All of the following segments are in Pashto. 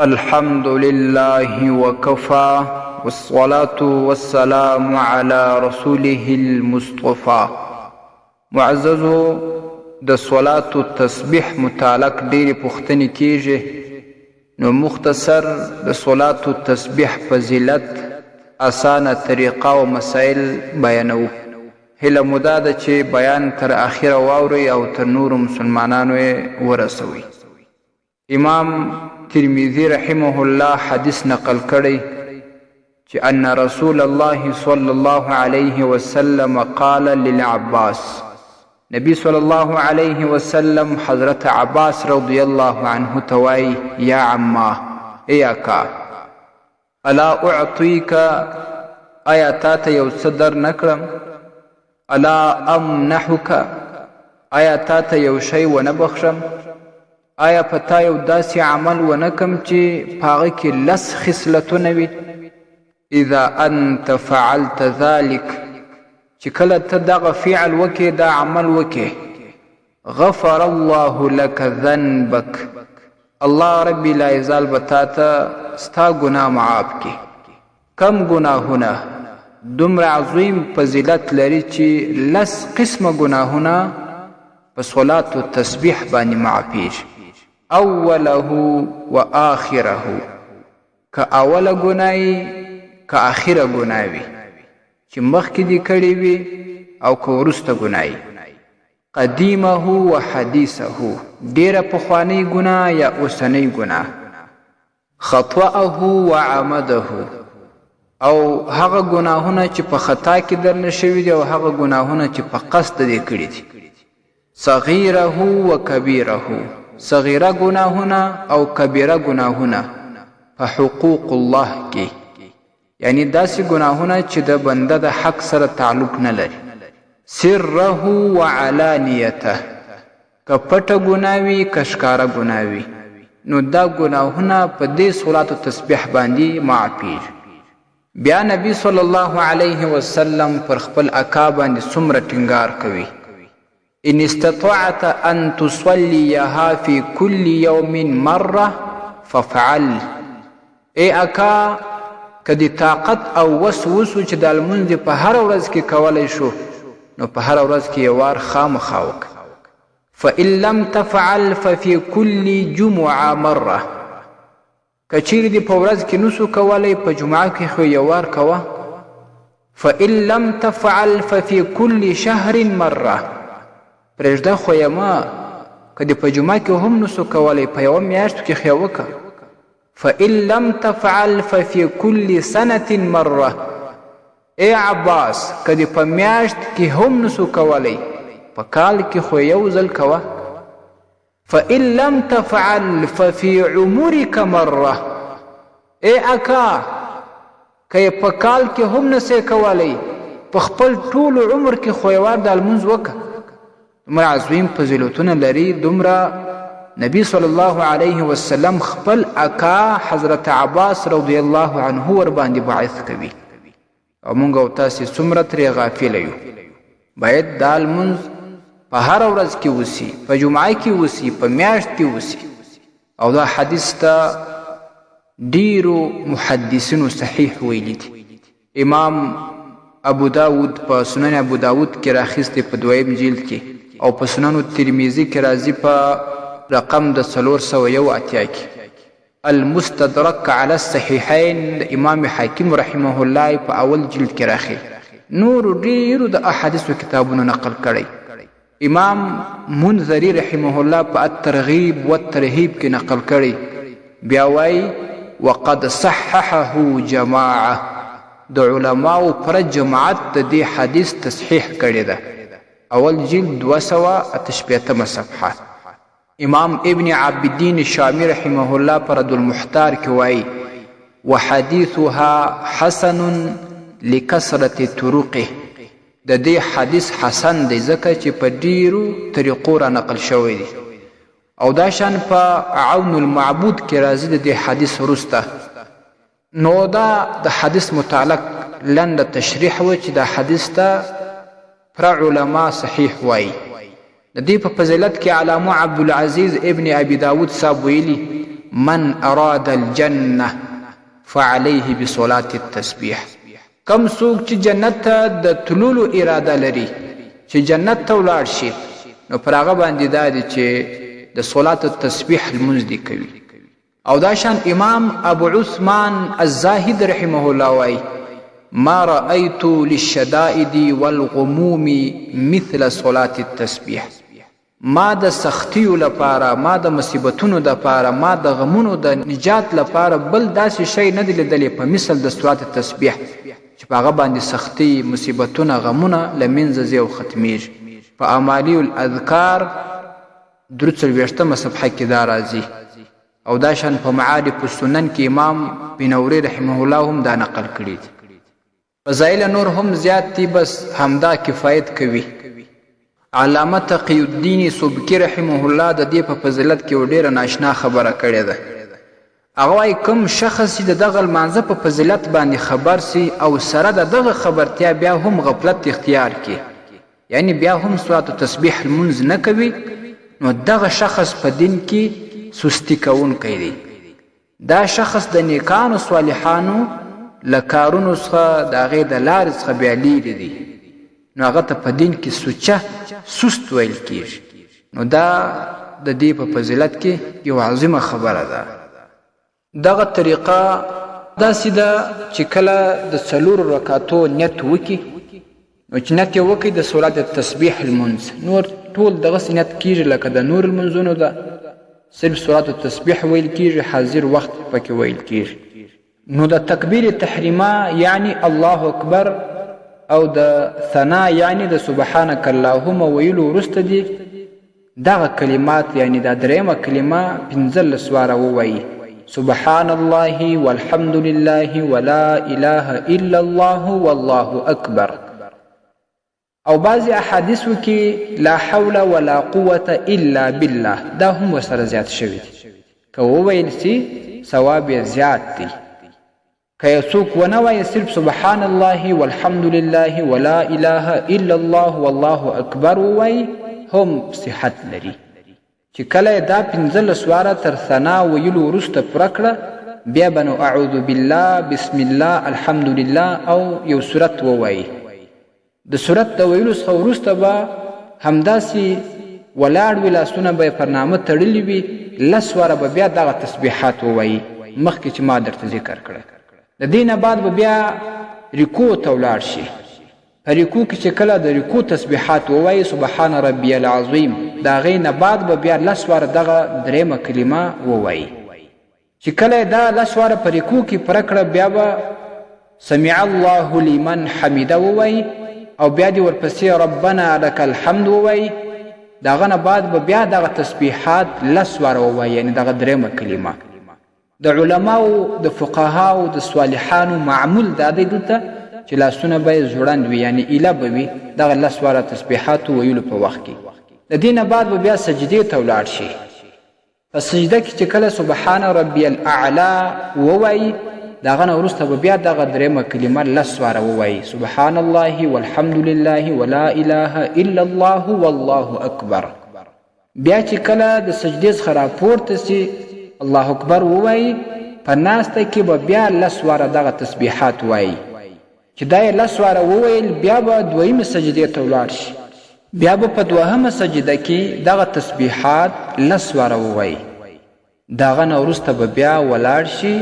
الحمد لله وكفى والصلاة والسلام على رسوله المصطفى. معززو د صلاة التسبیح متعلق ډیرې پوښتنې کیږي، نو مختصر د صلاة التسبیح فضیلت، اسانه طریقه او مسائل بیانو. هیله مو دا ده چې بیان تر اخره واورئ او تر نورو مسلمانانو یې ورسوئ. امام ترمذی رحمه الله حدیث نقل کړی چې ان رسول الله صلی الله علیه وسلم قال للعباس، نبی صلی الله علیه وسلم حضرت عباس رضی الله عنه توای یا عما، ای اکا، الا اعطیک، آیا تا ته یو څه در نکړم؟ الا امنحک، آیا تا ته یو شی ونه بخښم؟ آیا په تا یو داسې عمل ونه کم چې په هغه کې لس خصلتونه وي؟ اذا انت فعلت ذلك، چې کله ته دغه فعل وکې، دا عمل وکې، غفر الله لك ذنبك، الله ربي لا یزال به تا ته ستا ګناه معاف کړي. کم ګناهونه دومره عظیم فضیلت لري چې لس قسمه ګناهونه په صلات و تسبیح باندې معافیږي. اوله و آخره، که اوله ګناهی که آخره ګناه وي، چې مخکې دې کړې وي او که وروسته ګناهی. قدیمه و حدیثه، ډیره پخوانی ګناه یا اوسنی ګناه. خطأه و عمده، او هغه ګناهونه چې په خطا کې درنه شوي دي او هغه ګناهونه چې په قصد دې کړي دي. صغیره و کبیره، صغیره ګناهونه او کبیره ګناهونه په حقوق الله کې، یعنی داسې ګناهونه چې د بنده د حق سره تعلق نه لري. سره و علانیته، که پټه ګناه وي که ښکاره ګناه وي، نو دا ګناهونه په دې صلات تسبیح باندې معافیږي. بیا نبی صلی الله علیه وسلم پر خپل اکا باندې څومره ټینګار کوي، ان استطعت ان تصلیها فی کل یوم مره ففعل. ای اکا، که د طاقت او وس وسو چې د لمونځ په هره ورځ کې کولی شو، نو په هره ورځ کې یو وار خامخا وکړه. فان لم تفعل ففي كل جمعه مره، که چیرې دې په ورځ کې نسو کولی، په جمعه کې خو یو وار کوه. فان لم تفعل ففي كل شهر مره، پرېږده خو یې ما، که دې په جمعه کې هم نسو کولی، په یوه میاشتو کې خو یې وکړه. فان لم تفعل ففي كل سنه مره، ای عباس، که دې په میاشت کې هم نسو کولی، په کال کې خو یو ځل کوه. فان لم تفعل ففي عمرك مره، ای اکا، که په کال کې هم نسې کولی، په خپل ټول عمر کې خو یې وار د لمونځ وکړه. دومره عظیم فضیلتونه لري. دومره نبی صلی الله علیه وسلم خپل اکا حضرت عباس رضی الله عنه ور باندې باعث کوي، او موږ او تاسې څومره ترې غافله یو. باید دا لمونځ په هره ورځ کې وسي، په جمعه کې وسي، په میاشت کې وسي. او دا حدیث ته ډیرو محدثینو صحیح ویلی دي. امام ابو داود په سنن ابو داود کې راخیستی په 2م جلد کې، او په سنن ترمذی کې راځي په رقم د 481 کې. المستدرک علی الصحیحین د امام حاکم رحمه الله په اول جلد کې راخی. نور ډیرو د احادیثو کتابونو نقل کړی. امام منذری رحمه الله په الترغیب والترهیب کې نقل کړی. بیا وایي وقد صححه جماعه، د علماو پر جماعت د دې حدیث تصحیح کړی ده. اول جلد 288 صفحه. امام ابن عابدین شامی رحمه الله پر رد المحتار کې وایي وحدیثها حسن لکثرة طرقه، د دې حدیث حسن دی ځکه چې په ډیرو طریقو را نقل شوی دی. او دا شان په عون المعبود کې راځي د دې حدیث وروسته. نو دا د حدیث متعلق لنډه تشریح و چې دا حدیث ته پر علما صحیح وایي. د دې په فضیلت کې علامه عبدالعزیز ابن ابي داود صاحب ویلي من اراد الجنه فعليه بصلاة التسبيح. کم څوک چې جنت ته د تلولو اراده لري چې جنت ته ولاړ شي نو پر هغه باندې دا دی چې د صلاة التسبیح لمونځ دې کوي. او دا شان امام ابو عثمان الزاهد رحمه الله وایي ما رأيت للشدائد والغموم مثل صلاة التسبيح. ما د سختیو لپاره، ما د مصیبتونو لپاره، ما د غمونو د نجات لپاره بل داسې شی نه دی لیدلی په مثل د صلاة التسبیح چې په هغه باندې سختی، مصیبتونه، غمونه له منځه ځي او ختمیږي. په اعمالی الاذکار 43 صفحه کې دا راځي. او دا شان په معارف السنن کې امام بنوري رحمه الله هم دا نقل کړي دي. فضایل نور هم زیات دي، بس همدا کفایت کوي. علامه تقی الدین سبکی رحمه الله د دې په فضیلت کې ډیره ناشنا خبره کړې ده. هغه وایي کوم شخص چې د دغه لمانځه په فضیلت باندې خبر سي او سره د دغه خبرتیا بیا هم غفلت اختیار کړي، یعنی بیا هم صلاة التسبیح لمونځ نه کوي، نو دغه شخص په دین کې سستی کوونکی دی. دا شخص د نیکانو صالحانو له کارونو څخه د هغې د لارې څخه بیا لیرې دی، نو هغه ته په دین کې سوچه سست ویل کیږي. نو دا د دې په فضیلت کې یو عظیمه خبره ده. دغه طریقه داسې ده چې کله د 4 رکعاتو نیت وکړي، نو چې نیت یې وکړي د صلاة التسبیح لمونځ، نور ټول دغسې نیت کیږي لکه د نور لمونځونو ده، صرف صلاة التسبیح ویل کیږي، حاضر وخت پکې ویل کیږي. نو د تکبیر تحریمه یعنی الله اکبر او د ثنا یعنی د سبحانک اللهم ویلو وروسته دي دغه کلمات یعنی دا دریمه کلمه 15 واره ووایي سبحان الله والحمد لله ولا اله الا الله والله اکبر. او بعضی احادیثو کې لا حول ولا قوة الا بالله دا هم ورسره زیات شوي دي. که وویل سي ثواب یې زیات دی. که یو څوک ونه وایي صرف سبحان الله والحمد لله ولا اله الا الله والله اکبر ووایي هم صحت لري. چې کله دا 15 واره تر ثنا ویلو وروسته پوره کړه بیا به نو اعوذ بالله، بسم الله، الحمد لله او یو سورت ووایي. د سورت د ویلو څخه وروسته به همداسې ولاړ وي، لاسونه به یې پر نامه تړلي وي، 10 واره به بیا دغه تسبیحات ووایي مخکې چې ما درته ذکر کړه. د دې نه بعد به بیا رکوع ته ولاړ شي. په رکوع کې چې کله د رکوع تسبیحات ووایي سبحان ربی العظیم، د هغې نه بعد به بیا 10 واره دغه دریمه کلمه ووایي. چې کله دا 10 واره په رکوع کې پوره کړه بیا به سمع الله لمن حمیده ووایي او بیا دې ورپسې ربنا لک الحمد ووایي. د هغه نه بعد به بیا دغه تسبیحات 10 واره ووایي، یعنې دغه دریمه کلمه. د علماو، د فقهاو، د صالحانو معمول دا دی دلته چې لاسونه به یې ځوړند وي، یعنې ایله به وي دغه 10 واره تسبیحاتو ویلو په وخت کې. د دې نه بعد به بیا سجدې ته ولاړ شي. په سجده کې چې کله سبحان ربی الاعلی ووایي د هغه نه وروسته به بیا دغه دریمه کلمه 10 واره ووایي سبحان الله والحمد لله ولا اله الا الله والله اکبر. بیا چې کله د سجدې څخه راپورته سي الله اکبر ووایي، په ناسته کې به بیا 10 واره دغه تسبیحات وایي. چې دا یې 10 واره وویل بیا به دویمه سجدې ته ولاړ شي. بیا به په دوهمه سجده کې دغه تسبیحات 10 واره ووایي. د هغه نه وروسته به بیا ولاړ شي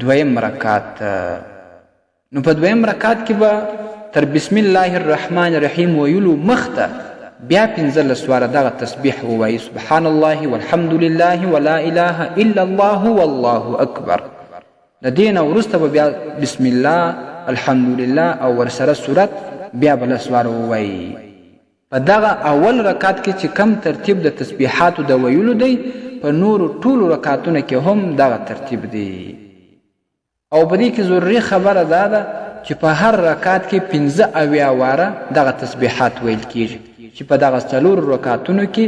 دویم رکعت. نو په دویم رکعت کې به تر بسم الله الرحمن الرحیم ویلو مخته بیا 15 واره دغه تسبیح ووایي سبحان الله والحمد لله ولا اله الا الله والله اکبر. د دې نه وروسته به بیا بسم الله، الحمد لله او ورسره سورت بیا به 10 واره ووایي. په دغه اول رکعت کې چې کم ترتیب د تسبیحاتو د ویلو دی په نورو ټولو رکعتونو کې هم دغه ترتیب دی. او په دې کې ضروري خبره دا ده چې په هر رکعت کې 15 واره دغه تسبیحات ویل کیږي چې په دغه 4 رکعتونو کې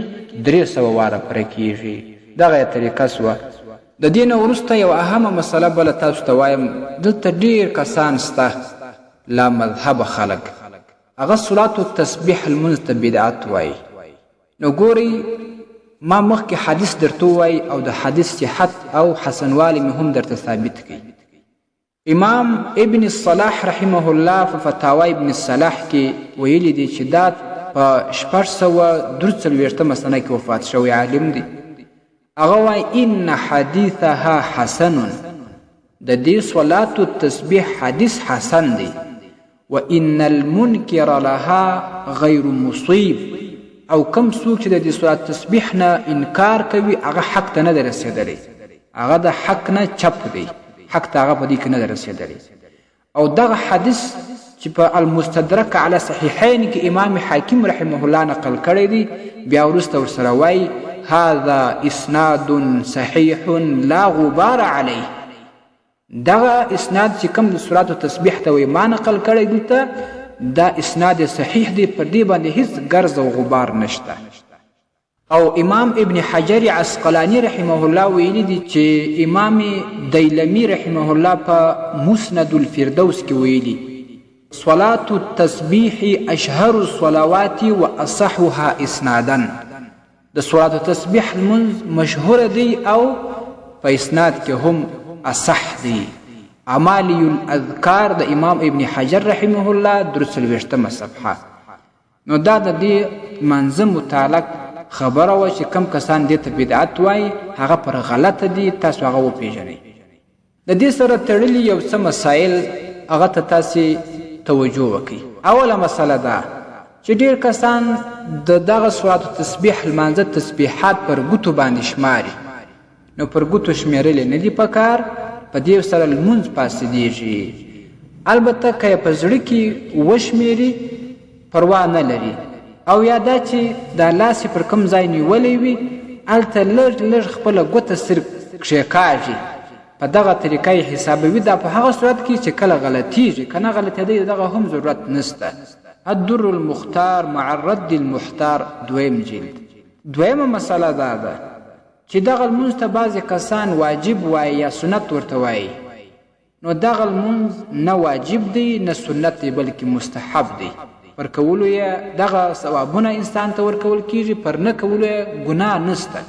300 واره پوره کیږي. دغه طریقه سوه. د دې نه وروسته یو اهمه مسله بله تاسو ته وایم. دلته ډېر کسان سته لا مذهبه خلک هغه صلاة التسبیح لمونځ ته بدعت وایي. نو ګورئ ما مخکې حدیث درته ووایي او د حدیث صحت او حسنوالی مې هم درته ثابت کړي. امام ابن الصلاح رحمه الله په فتاوی ابن الصلاح کې ویلي دي چې دا په 643 سنه کې وفات شوی عالم دی. هغه وایي ان حدیثها حسن، د دې صلات التسبیح حدیث حسن دی. وان المنکر لها غیر مصیب، او کم څوک چې د دې صلات تسبیح نه انکار کوي هغه حق ته نه دی رسېدلی، هغه د حق نه چپ دی، حق ته هغه په دې کې نه دی رسېدلی. او دغه حدیث چې په المستدرک علی صحیحین کې امام حاکم رحمه الله نقل کړی دی، بیا وروسته ورسره وایي هذا اسناد صحیح لا غبار علیه. دغه اسناد چې کوم د صلات تسبیح ته وایي ما نقل کړی دلته، دا اسناد صحیح دی، پر دې باندې هیڅ ګرز او غبار نشته. او امام ابن حجر عسقلانی رحمه الله ویلی دی چې امام دیلمی رحمه الله په مسند الفردوس کې ویلی صلات التسبیح اشهر الصلوات واصحها اسنادا. د صلات تسبیح المنز مشهور دی او په اسناد کې هم اصح دی. عمالی الاذکار د امام ابن حجر رحمه الله 43 صفحه. نو دا د دې منظم متعلق خبره و چې کم کسان دې ته بدعت وایي هغه پر غلطه دي، تاسو هغه وپېژنئ. د دې سره تړلي یو څه مسایل هغه ته تاسې توجه وکړئ. اوله مسله ده چې ډېر کسان د دغه صلات تسبیح لمانځه تسبیحات پر ګوتو باندې شماري. نو پر ګوتو شمېرل نه دي پکار، په دې سره لمونځ فاسدېږي. البته که یې په زړه کې وشمېري پروا نه لري، او یا دا چې دا لاس پر کوم ځای نیولی وي هلته لږ لږ خپله ګوته صرف کښېکاږي، په دغه طریقه یې حسابوي. دا په هغه صورت کې چې کله غلطیږي، که نه غلطېدی دغه هم ضرورت نسته. الدر المختار مع الرد المحتار 2 جلد. دویمه مسله دا ده چې دغه لمونځ ته بعضې کسان واجب وایي یا سنت ورته وایي. نو دغه لمونځ نه واجب دی نه سنت دی، بلکې مستحب دی. پر کولو یې دغه ثوابونه انسان ته ورکول کیږي، پر نه کولو یې ګناه نسته.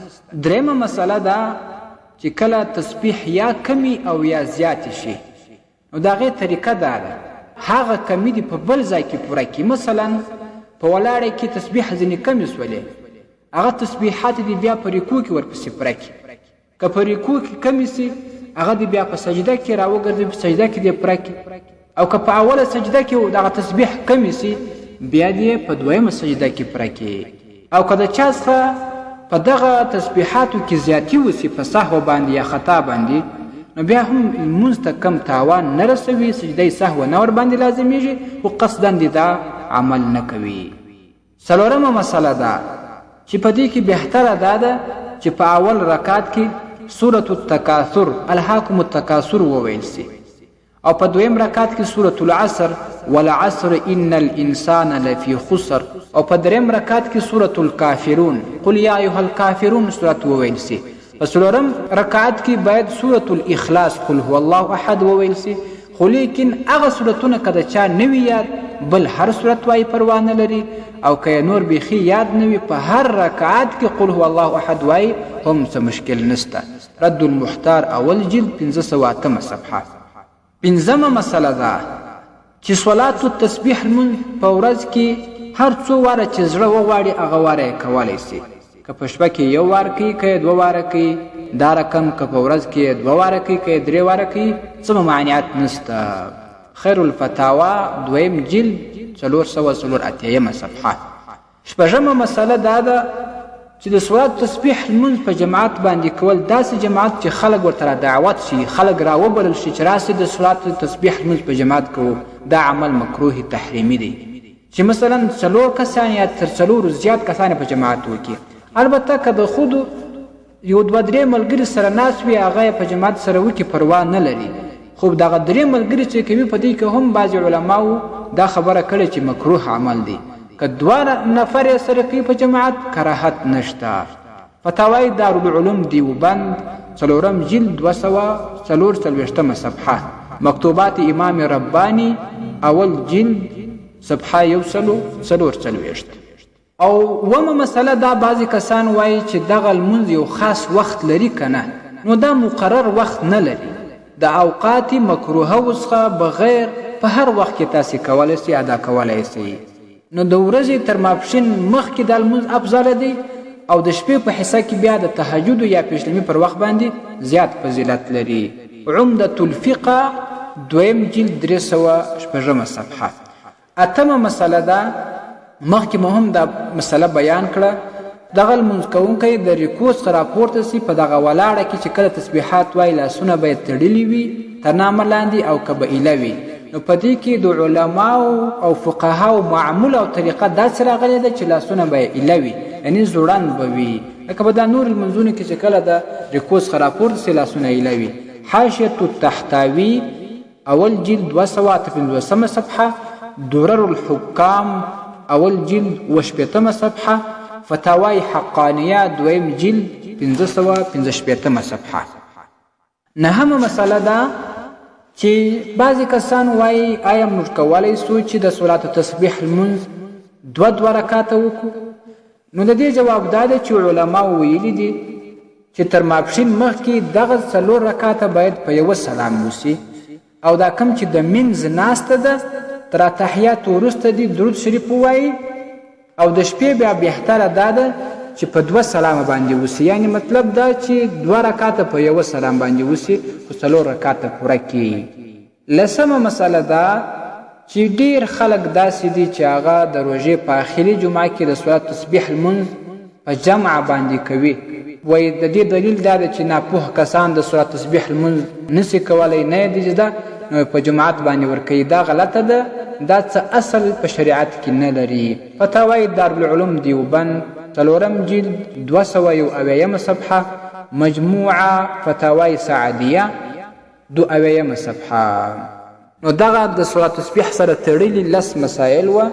درېیمه مسله ده چې کله تسبیح یا کمی او یا زیاتې شي، نو د هغې طریقه دا ده هغه کمی دې په بل ځای کې پوره کړي. مثلا په ولاړې کې تسبیح ځینې کمې سولې، هغه تسبیحات دې بیا په رکوع کې ورپسې پوره کړي. که په رکوع کې کمې سي هغه دې بیا په سجده کې راوګرځي، په سجده کې دې پوره کړي. او که په اوله سجده کې دغه تسبیح کمې سي بیا دې په دویمه سجده کې پوره کړي. او که د چا څخه په دغه تسبیحاتو کې زیاتي وسي په سهو باندې یا خطا باندې، نو بیا هم لمونځ ته کم تاوان نه رسوي، سجده سهو نه ور باندې لازمیږي، خو قصدا دې دا عمل نه کوي. څلورمه مسله ده چې په دې کې بهتره دا ده چې په اول رکعت کې سورة التکاثر الهاکم التکاثر وویل سي، او په دویم رکعت کې سورة العصر والعصر ان الانسان لفی خسر، او په دریم رکعت کې سورة الکافرون قل یا ایها الکافرون سورت وویل سي. په څلورم رکعت کې باید سورة الاخلاص قل هو الله احد وویل سي. خو لیکن هغه صورتونه که د چا نه وي یاد بل هر صورت وایي پروا نه لري، او که نور بیخي یاد نه وي په هر رکعت کې قل هو الله احد وایي هم څه مشکل نسته. رد المحتار اول جلد 508 صفحه. پنځمه مسله ده چې صلات التسبیح لمونځ په ورځ کې هر څو واره چې زړه وغواړي هغه واره یې کولی سي. که په شپه کې یو وار کوي که یې 2 واره کوي دا رقم، که په ورځ کې 2 واره کوي که یې 3 واره کوي څه ممانعت نسته. خیر الفتاوا 2 جلد 484 صفحه. شپږمه مسله دا ده چې د صلات تسبیح لمونځ په جماعت باندې کول، داسې جماعت چې خلک ورته را دعوت شي، خلک را وبلل شي چې راسئ د صلات تسبیح لمونځ په جماعت کوو، دا عمل مکروه تحریمي دی. چې مثلا 4 کسان یا تر 4 زیات کسان په جماعت وکړي. البته که د خود یو 2-3 ملګري سره ناست وي هغه په جماعت سره وکړي پروا نه لري. خو دغه 3 ملګري چې کوي په دې کې هم بعضې علماو دا خبره کړې چې مکروه عمل دی. که 2 نفر یې سره کوي په جماعت کراهت نشته. فتاوی دارالعلوم دیوبند 4 جلد 244 صفحه. مکتوبات امام ربانی اول جلد صفحه 144. او اومه مسله دا بعضې کسان وایي چې دغه لمونځ یو خاص وخت لري که نه، نو دا مقرر وخت نه لري. د اوقات مکروهه څخه بغیر په هر وخت کې تاسې کولی سئ ادا کولی سئ. نو د ورځې تر ماپښین مخکې دا لمونځ افضله دی او د شپې په حصه کې بیا د تهجد یا پیشلمي پر وخت باندې زیات فضیلت لري. عمدة الفقه دویم جلد 306 صفحه. اتمه مسله ده، مخکې مو هم دا مسله بیان کړه، دغه لمونځ کوونکی د رکوع څخه راپورته سي په دغه ولاړه کې چې کله تسبیحات وایي لاسونه به یې تړلي وي تر نامه لاندې او که به ایله وي. نو په دې کې د علماو او فقهاو معمول او طریقه داسې راغلې ده چې لاسونه به یې ایله وي، یعنې زوړند به وي. لکه په دا نور لمونځونو کې چې کله د رکوع څخه راپورته سي لاسونه ایله وي. حاشیة التحتاوي اول جلد 258 صفحه، درر الحکام اول جلد 18 صفحه، فتاوای حقانیه دویم جلد 515 صفحه. نهمه مسله ده چې بعضې کسان وایي آیا موږ کولی سو چې د صلات تسبیح لمونځ دوه رکاته وکړو؟ نو د دې جواب دا دی چې علماو ویلي دي چې تر ماپښین مخکې دغه 4 رکاته باید په یوه سلام وسي، او دا کم چې د منځ ناسته ده تر اتحیات وروسته دي درود شریف ووایي، او د شپې بیا بهتره دا ده چې په 2 سلامه باندې وسي. یعنی مطلب دا چې 2 رکاته په یوه سلام باندې وسي خو 4 رکاته پوره کړي. 10مه مسله ده چې ډیر خلک داسې دي چې هغه د روژې په آخري جمعه کې د صلات تسبیح لمونځ په جمع باندې کوي. وایي د دې دلیل دا ده چې ناپوه کسان د صلات تسبیح لمونځ نسي کولی، نه یې دي زده، نو په جماعت باندې ورکوي. دا غلطه ده، دا څه اصل په شریعت کې نه لري. فتاوای دارالعلوم دیوبند 4 جلد 201 صفحه، مجموعه فتاوای سعدیه 2 صفحه. نو دغه د صلات تسبیح سره تړلي 10 مسایل وه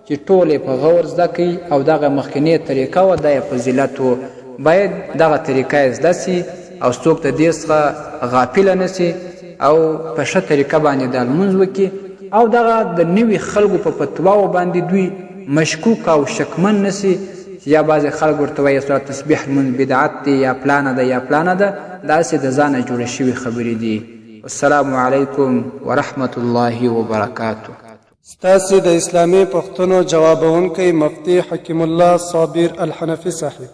چې ټولې په غور زده کوي، او دغه مخکینۍ طریقه وه دا یې فضیلت و. باید دغه طریقه یې زده سي او څوک د دې څخه غافله نه سي او په ښه طریقه باندې دا لمونځ وکړي، او دغه د نوي خلکو په فتواو باندې دوی مشکوک او شکمن نه سي چې یا بعضې خلک ورته وایي صلات تسبیح لمونځ بدعت دی یا پلانه ده یا پلانه ده، داسې د ځانه جوړې شوي خبرې دي. والسلام علیکم ورحمة الله وبرکاته. ستاسې د اسلامي پوښتنو جوابونکی مفتی حکیم الله صابر الحنفي صاحب.